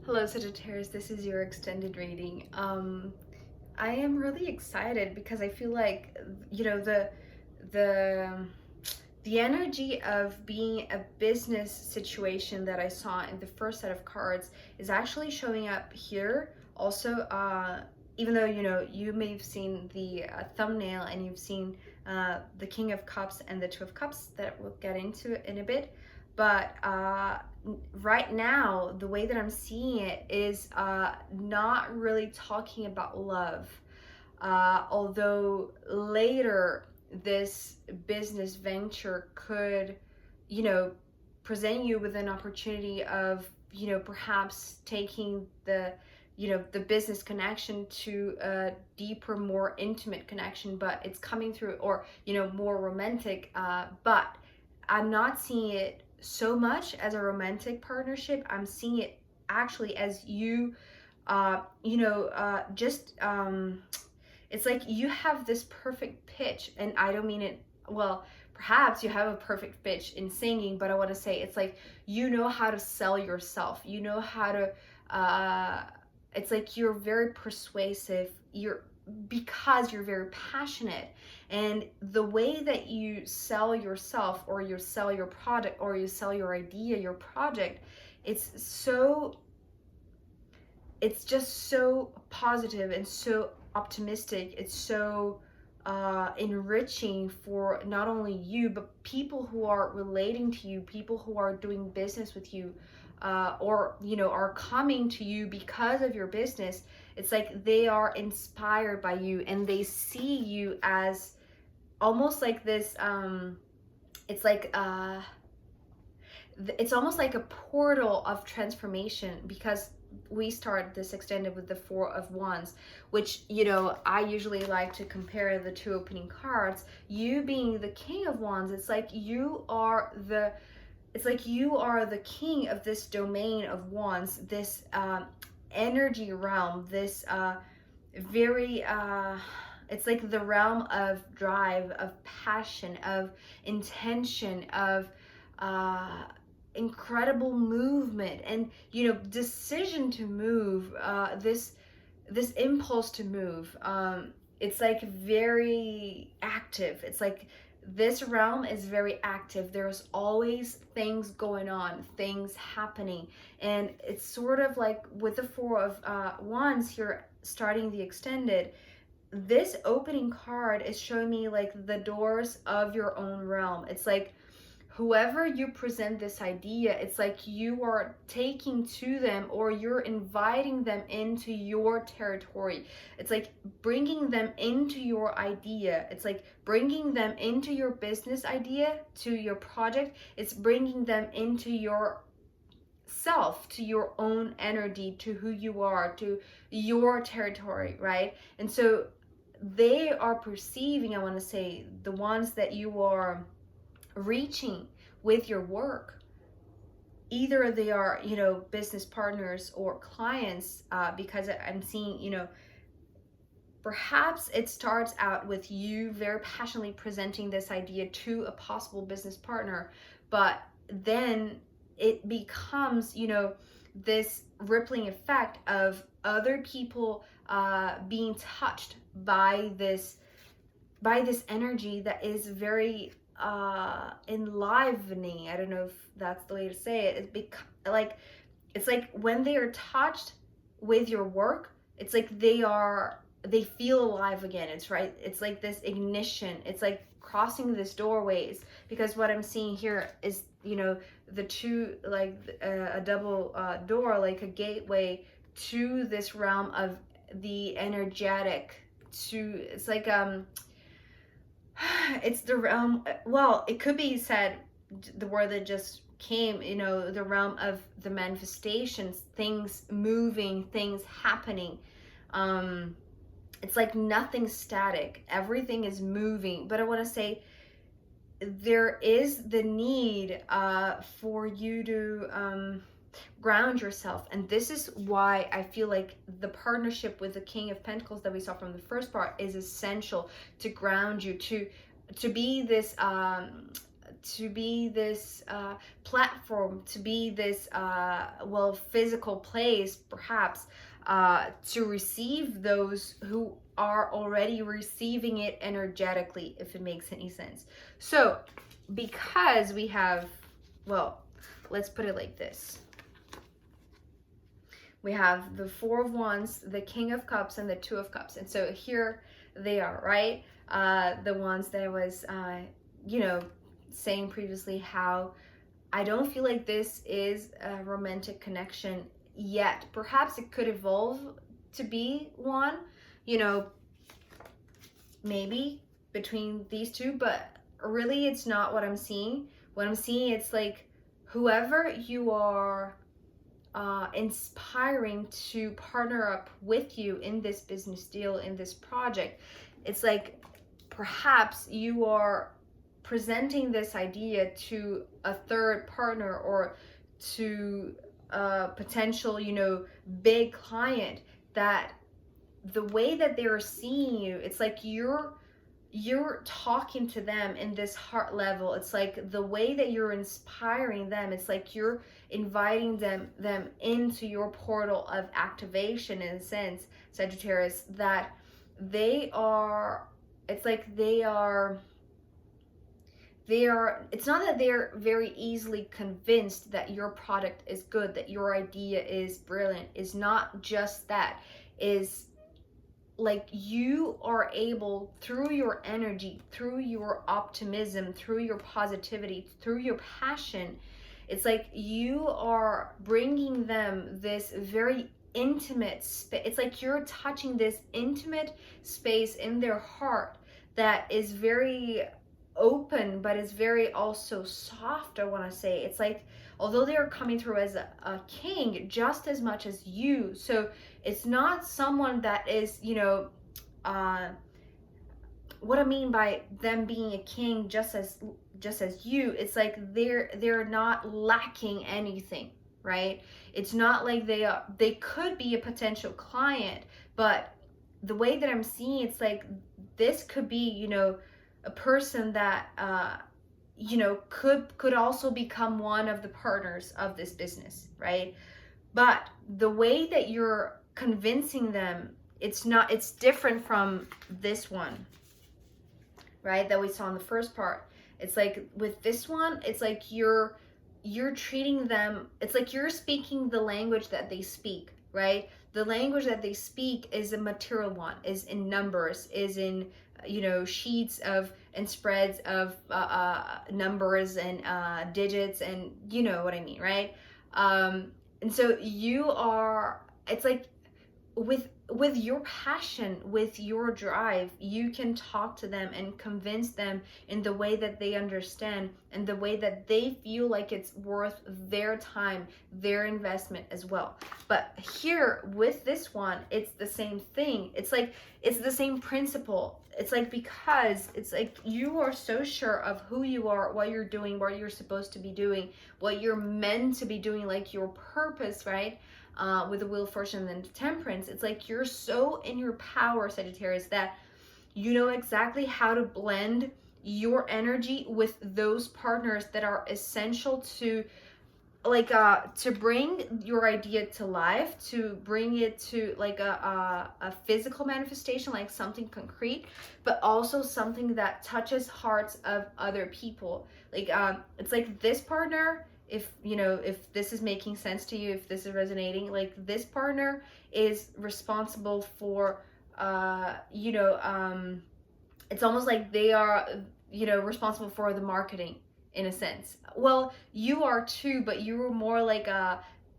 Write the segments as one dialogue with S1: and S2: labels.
S1: Hello Sagittarius, this is your extended reading. I am really excited because I feel like the the energy of being a business situation that I saw in the first set of cards is actually showing up here. Also, even though you may have seen the thumbnail and you've seen the King of Cups and the Two of Cups that we'll get into in a bit, but right now the way that I'm seeing it is not really talking about love, although later this business venture could present you with an opportunity of perhaps taking the business connection to a deeper, more intimate connection, but it's coming through, or more romantic, but I'm not seeing it so much as a romantic partnership. I'm seeing it actually as you, just it's like you have this perfect pitch, and I don't mean it, well, perhaps you have a perfect pitch in singing, but I want to say it's like you know how to sell yourself. You know how to, it's like you're very persuasive. Because you're very passionate, and the way that you sell yourself, or you sell your product, or you sell your idea, your project, it's just so positive and so optimistic. It's so enriching for not only you, but people who are relating to you, people who are doing business with you, or are coming to you because of your business. It's like they are inspired by you, and they see you as almost like this. It's like it's almost like a portal of transformation, because we start this extended with the Four of Wands, which I usually like to compare the two opening cards. You being the King of Wands, it's like you are the king of this domain of wands, this energy realm, this very it's like the realm of drive, of passion, of intention, of incredible movement, and decision to move, this impulse to move. It's like very active. It's like this realm is very active. There's always things going on, things happening, and it's sort of like with the Four of Wands here, starting the extended. This opening card is showing me like the doors of your own realm. It's like whoever you present this idea, it's like you are taking to them, or you're inviting them into your territory. It's like bringing them into your idea. It's like bringing them into your business idea, to your project. It's bringing them into your self, to your own energy, to who you are, to your territory, right? And so they are perceiving, I want to say, the ones that you are reaching with your work. Either they are business partners or clients, because I'm seeing perhaps it starts out with you very passionately presenting this idea to a possible business partner, but then it becomes this rippling effect of other people being touched by this energy that is very enlivening. I don't know if that's the way to say it. It's like when they are touched with your work, it's like they feel alive again. It's right. It's like this ignition. It's like crossing this doorways, because what I'm seeing here is the two, like a double door, like a gateway to this realm of the energetic. To It's like it's the realm, well, it could be said, the word that just came, the realm of the manifestations, things moving, things happening. It's like nothing static, everything is moving. But I want to say there is the need for you to ground yourself, and this is why I feel like the partnership with the King of Pentacles that we saw from the first part is essential, to ground you, to be this to be this platform, to be this well, physical place perhaps, to receive those who are already receiving it energetically, if it makes any sense. So because we have, well, let's put it like this. We have the Four of Wands, the King of Cups, and the Two of Cups. And so here they are, right? The ones that I was, saying previously, how I don't feel like this is a romantic connection yet. Perhaps it could evolve to be one, maybe between these two, but really it's not what I'm seeing. What I'm seeing, it's like whoever you are inspiring to partner up with you in this business deal, in this project, it's like perhaps you are presenting this idea to a third partner or to a potential, big client, that the way that they're seeing you, it's like you're talking to them in this heart level. It's like the way that you're inspiring them, it's like you're inviting them into your portal of activation, in a sense, Sagittarius, that they are, it's like they are, it's not that they're very easily convinced that your product is good, that your idea is brilliant. Is not just that, is like you are able, through your energy, through your optimism, through your positivity, through your passion, it's like you are bringing them this very intimate space. It's like you're touching this intimate space in their heart that is very open, but is very also soft, I want to say. It's like, although they are coming through as a king just as much as you, so it's not someone that is, what I mean by them being a king just as you, it's like they're not lacking anything, right? It's not like they could be a potential client, but the way that I'm seeing, it's like this could be, a person that could also become one of the partners of this business, right? But the way that you're convincing them, it's different from this one, right, that we saw in the first part. It's like with this one, it's like you're treating them, it's like you're speaking the language that they speak, right? The language that they speak is a material one, is in numbers, is in sheets of and spreads of numbers and digits, and you know what I mean, right? And so you are, it's like with your passion, with your drive, you can talk to them and convince them in the way that they understand and the way that they feel like it's worth their time, their investment as well. But here with this one, it's the same thing. It's like it's the same principle. It's like, because it's like you are so sure of who you are, what you're doing, what you're supposed to be doing, what you're meant to be doing, like your purpose, right? With the Wheel of Fortune and the Temperance, it's like you're so in your power, Sagittarius, that you know exactly how to blend your energy with those partners that are essential to to bring your idea to life, to bring it to like a physical manifestation, like something concrete, but also something that touches hearts of other people. Like it's like this partner, if this is making sense to you, if this is resonating, like this partner is responsible for it's almost like they are responsible for the marketing, in a sense. Well, you are too, but you're more like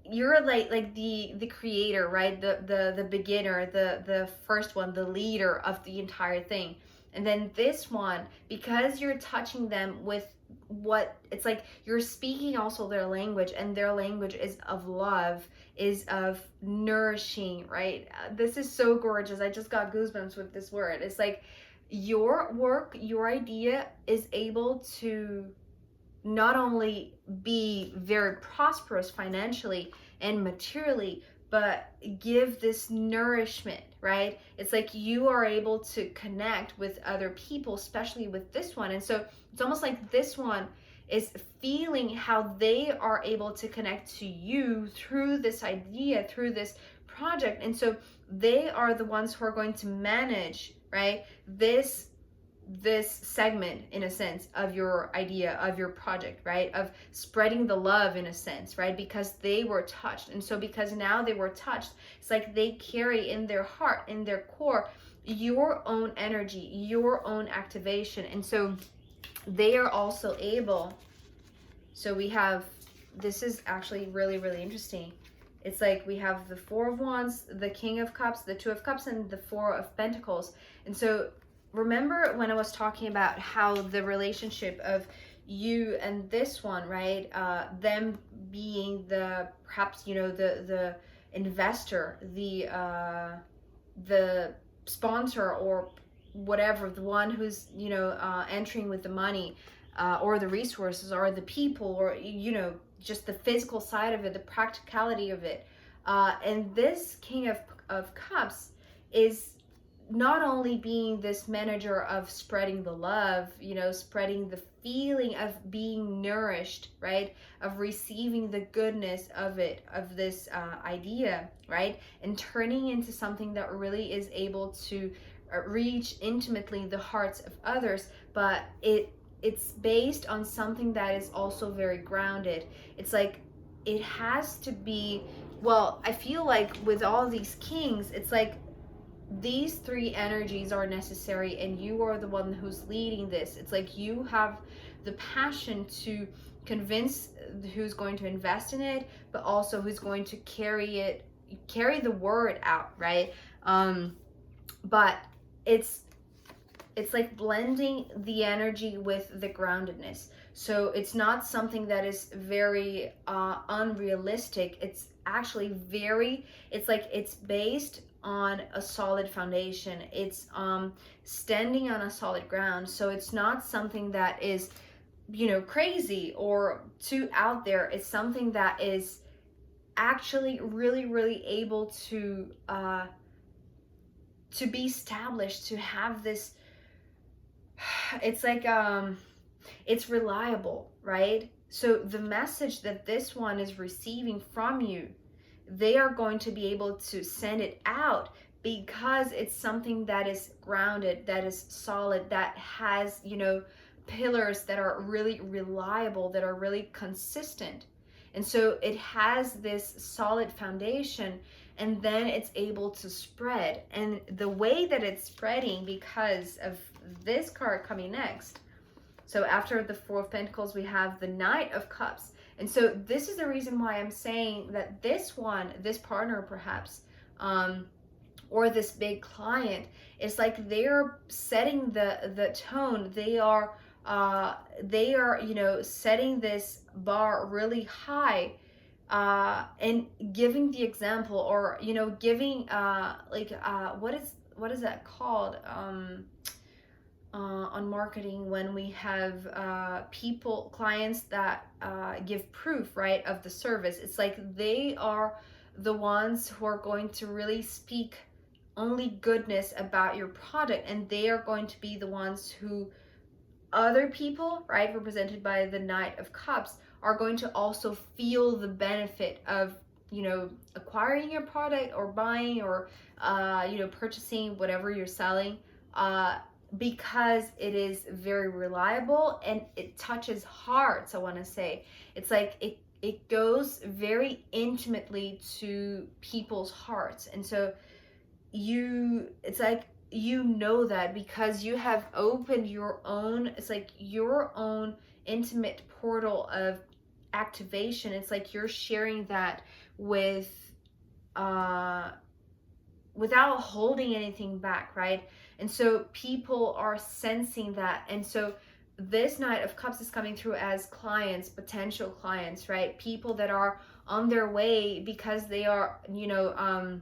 S1: you're like the creator, right? The beginner, the first one, the leader of the entire thing. And then this one, because you're touching them with what it's like, you're speaking also their language, and their language is of love, is of nourishing, right? This is so gorgeous. I just got goosebumps with this word. It's like your work, your idea is able to not only be very prosperous financially and materially, but give this nourishment, right? It's like you are able to connect with other people, especially with this one. And so it's almost like this one is feeling how they are able to connect to you through this idea, through this project. And so they are the ones who are going to manage, right, this segment, in a sense, of your idea, of your project, right, of spreading the love, in a sense, right, because they were touched. And so because now they were touched, it's like they carry in their heart, in their core, your own energy, your own activation. And so they are also able, so we have, this is actually really, really interesting. It's like we have the Four of Wands, the King of Cups, the Two of Cups, and the Four of Pentacles. And so remember when I was talking about how the relationship of you and this one, right, them being the, perhaps, you know, the investor, the sponsor, or whatever, the one who's, you know, entering with the money, or the resources, or the people, or, you know, just the physical side of it, the practicality of it. And this King of Cups is not only being this manager of spreading the love, you know, spreading the feeling of being nourished, right, of receiving the goodness of it, of this idea, right, and turning into something that really is able to reach intimately the hearts of others, but it's based on something that is also very grounded. It's like it has to be, well, I feel like with all these kings, it's like these three energies are necessary, and you are the one who's leading this. It's like you have the passion to convince who's going to invest in it, but also who's going to carry the word out, right? But it's like blending the energy with the groundedness. So it's not something that is very unrealistic. It's actually very, it's like it's based on a solid foundation. It's standing on a solid ground. So it's not something that is, you know, crazy or too out there. It's something that is actually really, really able to be established, to have this, it's like it's reliable, right? So the message that this one is receiving from you, they are going to be able to send it out because it's something that is grounded, that is solid, that has, you know, pillars that are really reliable, that are really consistent. And so it has this solid foundation, and then it's able to spread. And the way that it's spreading, because of this card coming next, so after the Four of Pentacles, we have the Knight of Cups. And so this is the reason why I'm saying that this one, this partner perhaps, or this big client, is like they're setting the tone. They are, you know, setting this bar really high, and giving the example, or, you know, giving what is that called? On marketing, when we have clients that give proof, right, of the service. It's like they are the ones who are going to really speak only goodness about your product, and they are going to be the ones who other people, right, represented by the Knight of Cups, are going to also feel the benefit of, you know, acquiring your product, or buying, or you know, purchasing whatever you're selling, because it is very reliable and it touches hearts. I want to say it's like it goes very intimately to people's hearts. And so it's like, you know, that because you have opened your own, it's like your own intimate portal of activation. It's like you're sharing that with without holding anything back, right? And so people are sensing that. And so this Knight of Cups is coming through as clients, potential clients, right? People that are on their way because they are, you know,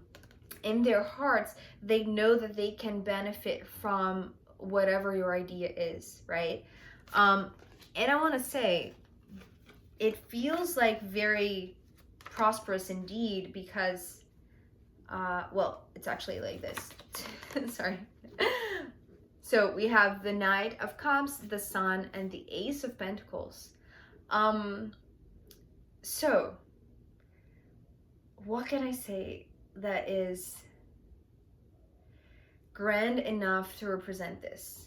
S1: in their hearts, they know that they can benefit from whatever your idea is, right? And I want to say, it feels like very prosperous indeed, because well, it's actually like this. Sorry. So we have the Knight of Cups, the Sun, and the Ace of Pentacles. So what can I say that is grand enough to represent this?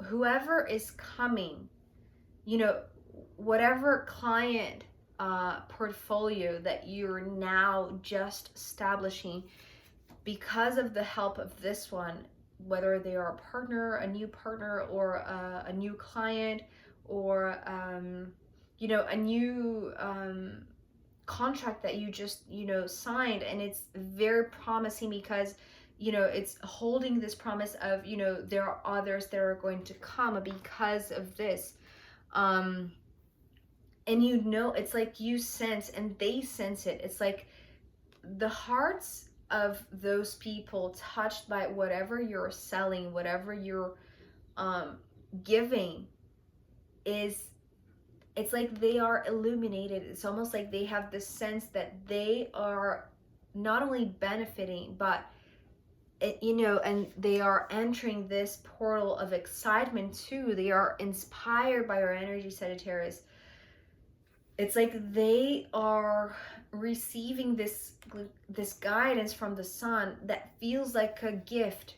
S1: Whoever is coming, you know, whatever client portfolio that you're now just establishing because of the help of this one, whether they are a partner, a new partner, or a new client, or a new contract that you just signed, and it's very promising because it's holding this promise of there are others that are going to come because of this. um and it's like you sense and they sense it. It's like the hearts of those people touched by whatever you're selling, whatever you're um giving, is it's like they are illuminated. It's almost like they have the sense that they are not only benefiting, but and they are entering this portal of excitement too. They are inspired by your energy, Sagittarius. It's like they are receiving this guidance from the sun that feels like a gift.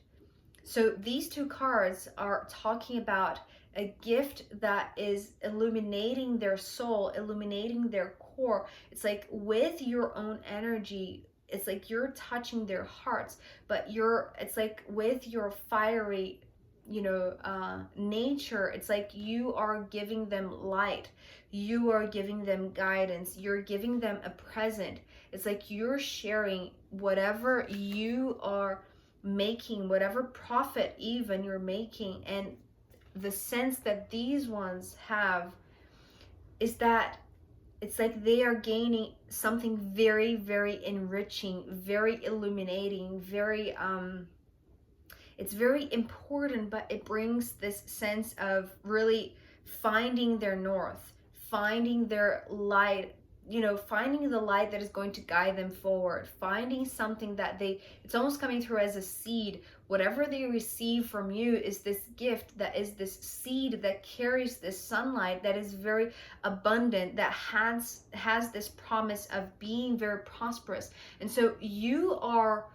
S1: So these two cards are talking about a gift that is illuminating their soul, illuminating their core. It's like with your own energy, it's like you're touching their hearts, but it's like with your fiery, nature, it's like you are giving them light. You are giving them guidance. You're giving them a present. It's like you're sharing whatever you are making, whatever profit even you're making. And the sense that these ones have is that it's like they are gaining something very, very enriching, very illuminating, very it's very important, but it brings this sense of really finding their north, finding their light, finding the light that is going to guide them forward, finding something that it's almost coming through as a seed. Whatever they receive from you is this gift, that is this seed that carries this sunlight, that is very abundant, that has this promise of being very prosperous. And so you are,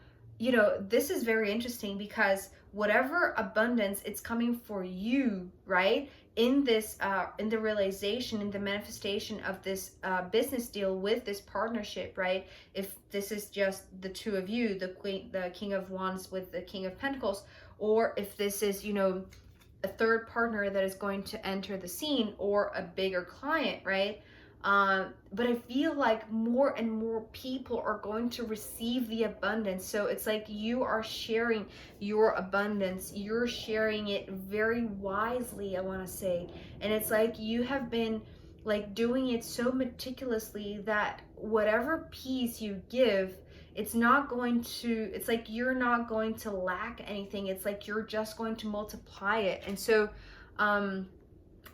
S1: this is very interesting because whatever abundance it's coming for you, right? In this in the realization, in the manifestation of this business deal with this partnership, right? If this is just the two of you, the King of Wands with the King of Pentacles, or if this is a third partner that is going to enter the scene, or a bigger client, right? But I feel like more and more people are going to receive the abundance. So it's like you are sharing your abundance. You're sharing it very wisely, I want to say. And it's like you have been like doing it so meticulously that whatever piece you give, it's like you're not going to lack anything. It's like you're just going to multiply it. And so,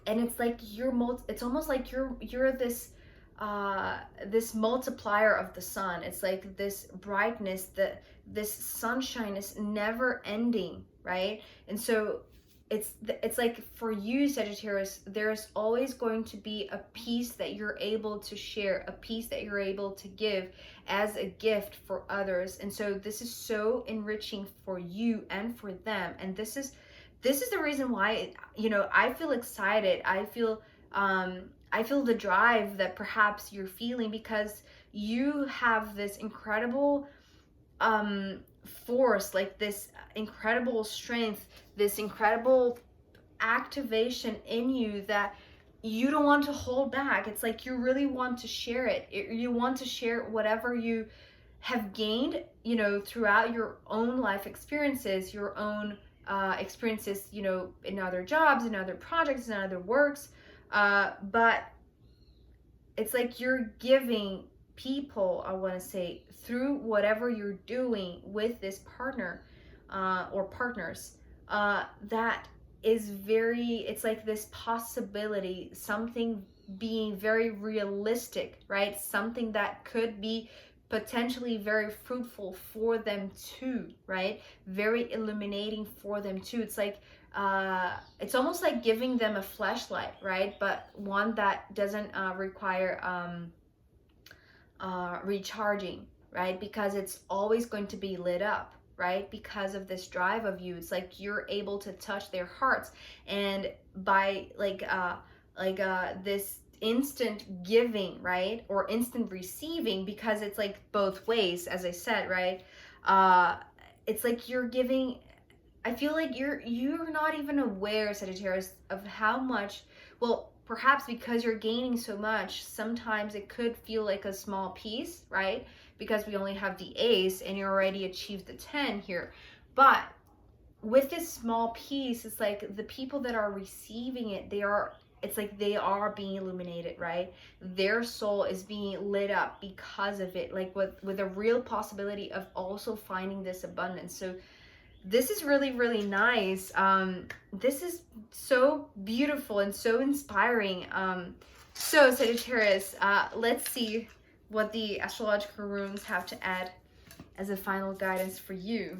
S1: and it's like it's almost like you're this multiplier of the sun. It's like this brightness, this sunshine is never ending, right? And so it's like for you, Sagittarius, there's always going to be a piece that you're able to share, a piece that you're able to give as a gift for others. And so this is so enriching for you and for them. And this is the reason why I feel excited. I feel the drive that perhaps you're feeling, because you have this incredible force, like this incredible strength, this incredible activation in you that you don't want to hold back. It's like you really want to share it. You want to share whatever you have gained, throughout your own life experiences, your own experiences, in other jobs, in other projects, in other works. But it's like you're giving people, I want to say, through whatever you're doing with this partner or partners, that is it's like this possibility, something being very realistic, right? Something that could be potentially very fruitful for them too, right? Very illuminating for them too. It's like it's almost like giving them a flashlight, right? But one that doesn't require recharging, right? Because it's always going to be lit up, right? Because of this drive of you, it's like you're able to touch their hearts, and by this instant giving, right, or instant receiving, because it's like both ways, as I said, right? It's like you're giving. I feel like you're not even aware, Sagittarius, of how much. Well, perhaps because you're gaining so much, sometimes it could feel like a small piece, right? Because we only have the ace and you already achieved the 10 here. But with this small piece, it's like the people that are receiving it, it's like they are being illuminated, right? Their soul is being lit up because of it, like with a real possibility of also finding this abundance. So this is really, really nice. This is so beautiful and so inspiring. So Sagittarius, let's see what the astrological runes have to add as a final guidance for you.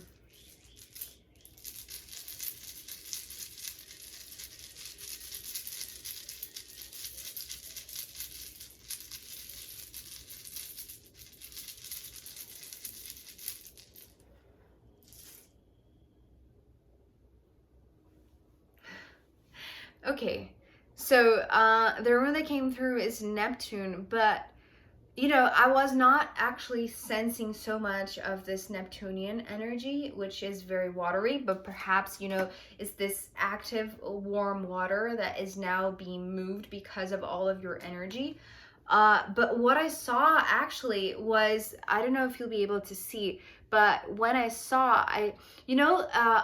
S1: Okay, so the rune that came through is Neptune, but you know, I was not actually sensing so much of this Neptunian energy, which is very watery, but perhaps, you know, it's this active, warm water that is now being moved because of all of your energy. But what I saw actually was, I don't know if you'll be able to see, but when I saw,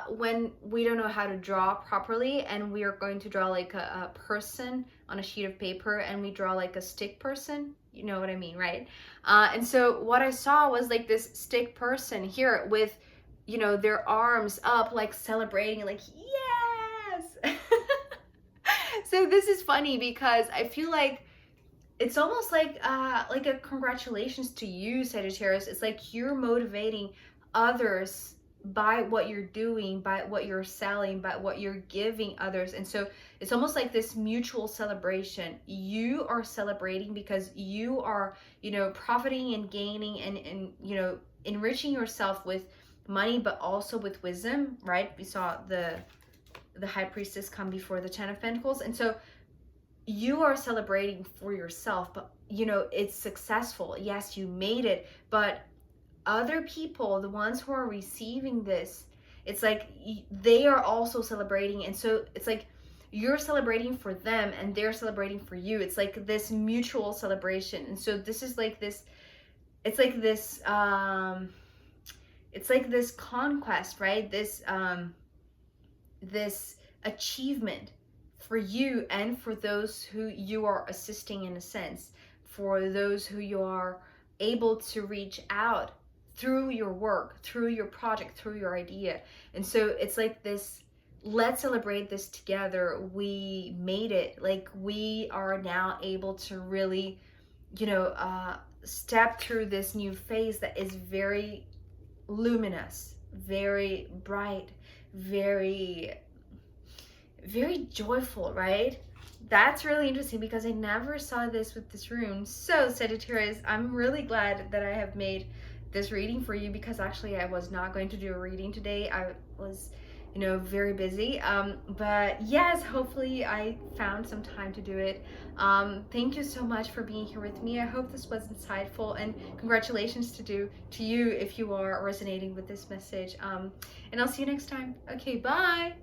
S1: when we don't know how to draw properly and we are going to draw like a person on a sheet of paper and we draw like a stick person, you know what I mean, right? And so what I saw was like this stick person here with, you know, their arms up, like celebrating, like, yes! So this is funny because I feel like it's almost like a congratulations to you, Sagittarius. It's like you're motivating others by what you're doing, by what you're selling, by what you're giving others. And so it's almost like this mutual celebration. You are celebrating because you are, you know, profiting and gaining and you know, enriching yourself with money, but also with wisdom, right? We saw the High Priestess come before the Ten of Pentacles. And so you are celebrating for yourself, but you know, it's successful. Yes, you made it, but other people, the ones who are receiving this, it's like they are also celebrating. And so it's like you're celebrating for them and they're celebrating for you. It's like this mutual celebration. And so this is like this, it's like this conquest, right? This achievement for you and for those who you are assisting, in a sense, for those who you are able to reach out through your work, through your project, through your idea. And so it's like this, let's celebrate this together. We made it. Like, we are now able to really, you know, step through this new phase that is very luminous, very bright, very joyful, right? That's really interesting because I never saw this with this rune. So Sagittarius, I'm really glad that I have made this reading for you, because actually I was not going to do a reading today. I was, you know, very busy. But yes, hopefully I found some time to do it. Thank you so much for being here with me. I hope this was insightful, and congratulations to you if you are resonating with this message. And I'll see you next time. Okay, bye.